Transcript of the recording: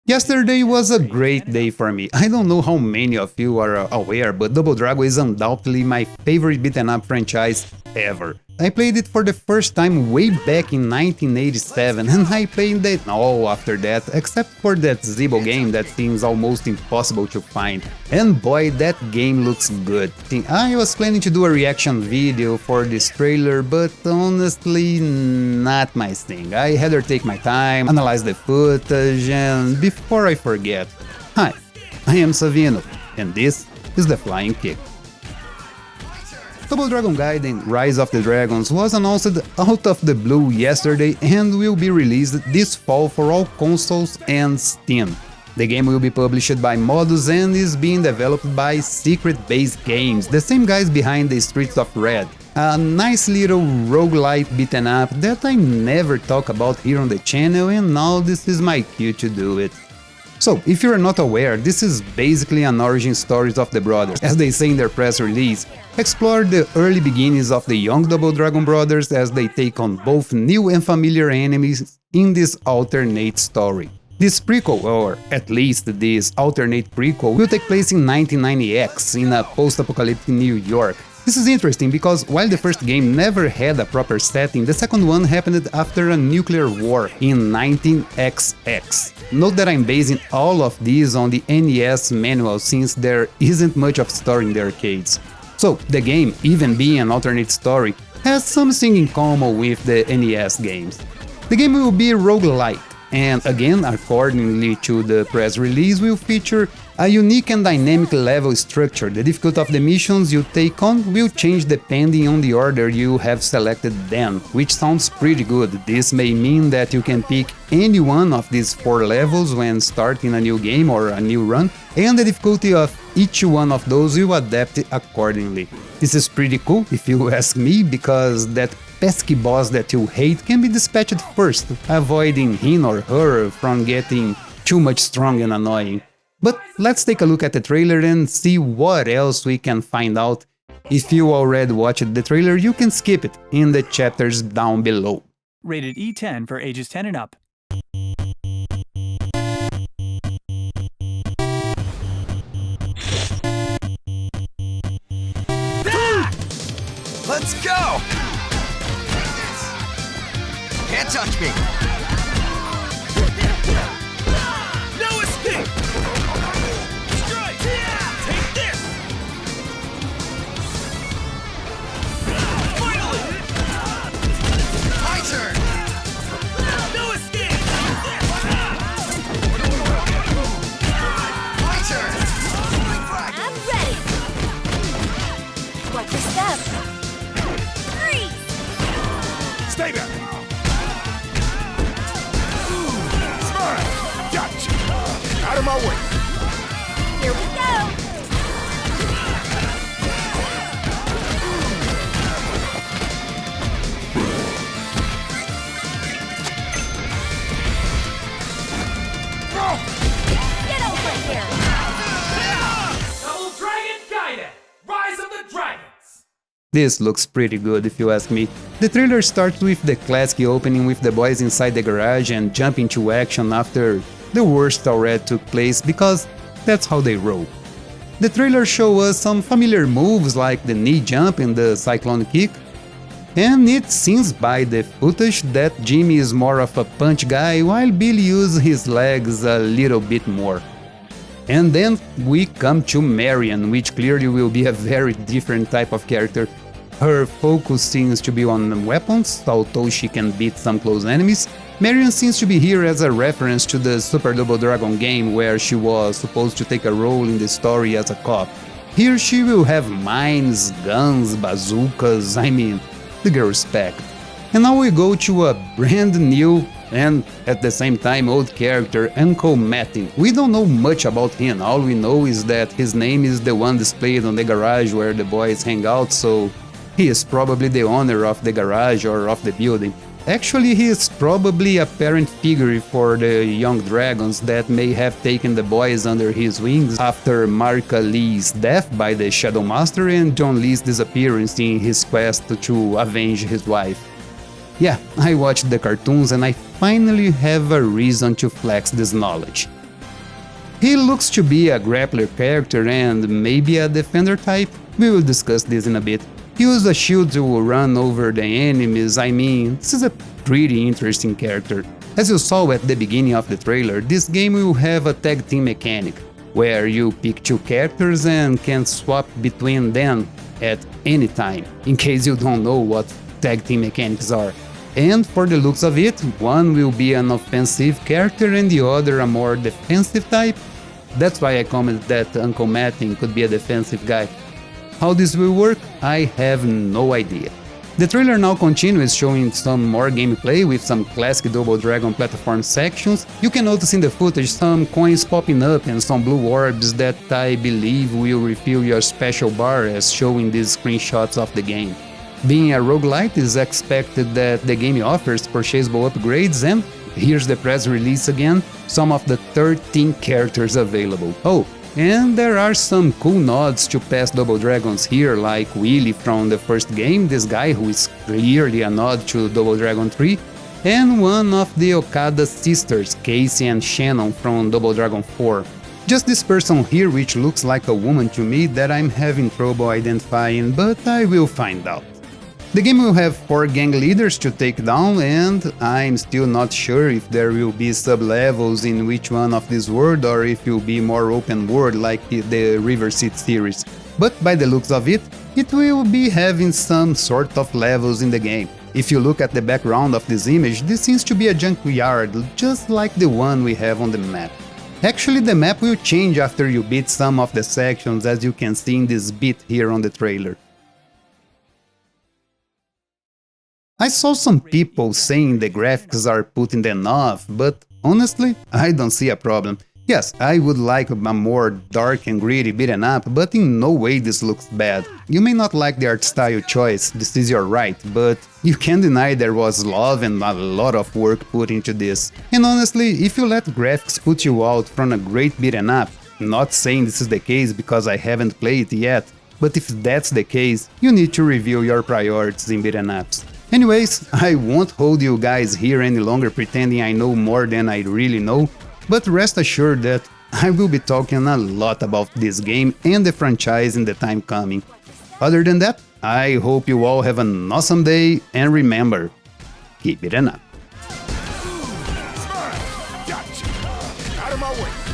Yesterday was a great day for me. I don't know how many of you are aware, but Double Dragon is undoubtedly my favorite beat-em up franchise ever. I played it for the first time way back in 1987, and I played it all after that, except for that Zibo game that seems almost impossible to find. And boy, that game looks good. I was planning to do a reaction video for this trailer, but honestly, not my thing. I had to take my time, analyze the footage, and before I forget, hi, I am Savino, and this is The Flying Kick. Double Dragon Gaiden Rise of the Dragons was announced out of the blue yesterday and will be released this fall for all consoles and Steam. The game will be published by Modus and is being developed by Secret Base Games, the same guys behind the Streets of Red. A nice little roguelite beaten up that I never talk about here on the channel, and now this is my cue to do it. So, if you're not aware, this is basically an origin stories of the brothers, as they say in their press release. Explore the early beginnings of the young Double Dragon brothers as they take on both new and familiar enemies in this alternate story. This prequel, or at least this alternate prequel, will take place in 1990X in a post-apocalyptic New York. This is interesting because while the first game never had a proper setting, the second one happened after a nuclear war in 19XX. Note that I'm basing all of these on the NES manual since there isn't much of story in the arcades. So, the game, even being an alternate story, has something in common with the NES games. The game will be roguelite, and again, accordingly to the press release, will feature a unique and dynamic level structure. The difficulty of the missions you take on will change depending on the order you have selected them, which sounds pretty good. This may mean that you can pick any one of these 4 levels when starting a new game or a new run, and the difficulty of each one of those will adapt accordingly. This is pretty cool if you ask me, because that pesky boss that you hate can be dispatched first, avoiding him or her from getting too much strong and annoying. But let's take a look at the trailer and see what else we can find out. If you already watched the trailer, you can skip it in the chapters down below. Rated E10 for ages 10 and up. Let's go! Can't touch me! No escape! Strike! Take this! Finally! My turn! No escape! My turn! I'm ready! Watch your step! Freeze! Stay back! Gotcha! Out of my way! Here we go! Get over here! Double Dragon Gaiden! Rise of the Dragons! This looks pretty good if you ask me. The trailer starts with the classic opening with the boys inside the garage and jump into action after the worst already took place, because that's how they roll. The trailer shows us some familiar moves like the knee jump and the cyclone kick, and it seems by the footage that Jimmy is more of a punch guy while Billy uses his legs a little bit more. And then we come to Marion, which clearly will be a very different type of character. Her focus seems to be on weapons, although she can beat some close enemies. Marion seems to be here as a reference to the Super Double Dragon game, where she was supposed to take a role in the story as a cop. Here she will have mines, guns, bazookas, I mean, the girl's packed. And now we go to a brand new and at the same time old character, Uncle Mattin. We don't know much about him, all we know is that his name is the one displayed on the garage where the boys hang out, so he is probably the owner of the garage or of the building. Actually, he is probably a parent figure for the young dragons that may have taken the boys under his wings after Marka Lee's death by the Shadow Master and John Lee's disappearance in his quest to avenge his wife. Yeah, I watched the cartoons and I finally have a reason to flex this knowledge. He looks to be a grappler character and maybe a defender type. We will discuss this in a bit. Use a shield to run over the enemies. I mean, this is a pretty interesting character. As you saw at the beginning of the trailer, this game will have a tag team mechanic, where you pick two characters and can swap between them at any time, in case you don't know what tag team mechanics are. And for the looks of it, one will be an offensive character and the other a more defensive type. That's why I commented that Uncle Martin could be a defensive guy. How this will work, I have no idea. The trailer now continues showing some more gameplay with some classic Double Dragon platform sections. You can notice in the footage some coins popping up and some blue orbs that I believe will refill your special bar as shown in these screenshots of the game. Being a roguelite, it's expected that the game offers purchasable upgrades and, here's the press release again, some of the 13 characters available. Oh, and there are some cool nods to past Double Dragons here, like Willy from the first game, this guy who is clearly a nod to Double Dragon 3, and one of the Okada sisters, Casey and Shannon from Double Dragon 4. Just this person here which looks like a woman to me that I'm having trouble identifying, but I will find out. The game will have 4 gang leaders to take down, and I'm still not sure if there will be sub-levels in which one of this world or if it will be more open world like the River City series. But by the looks of it, it will be having some sort of levels in the game. If you look at the background of this image, this seems to be a junkyard, just like the one we have on the map. Actually, the map will change after you beat some of the sections, as you can see in this bit here on the trailer. I saw some people saying the graphics are putting them off, but honestly, I don't see a problem. Yes, I would like a more dark and gritty beaten up, but in no way this looks bad. You may not like the art style choice, this is your right, but you can't deny there was love and a lot of work put into this. And honestly, if you let graphics put you out from a great beaten up, not saying this is the case because I haven't played it yet, but if that's the case, you need to review your priorities in beaten ups. Anyways, I won't hold you guys here any longer pretending I know more than I really know, but rest assured that I will be talking a lot about this game and the franchise in the time coming. Other than that, I hope you all have an awesome day, and remember, keep it up. Smash! Gotcha! Out of my way!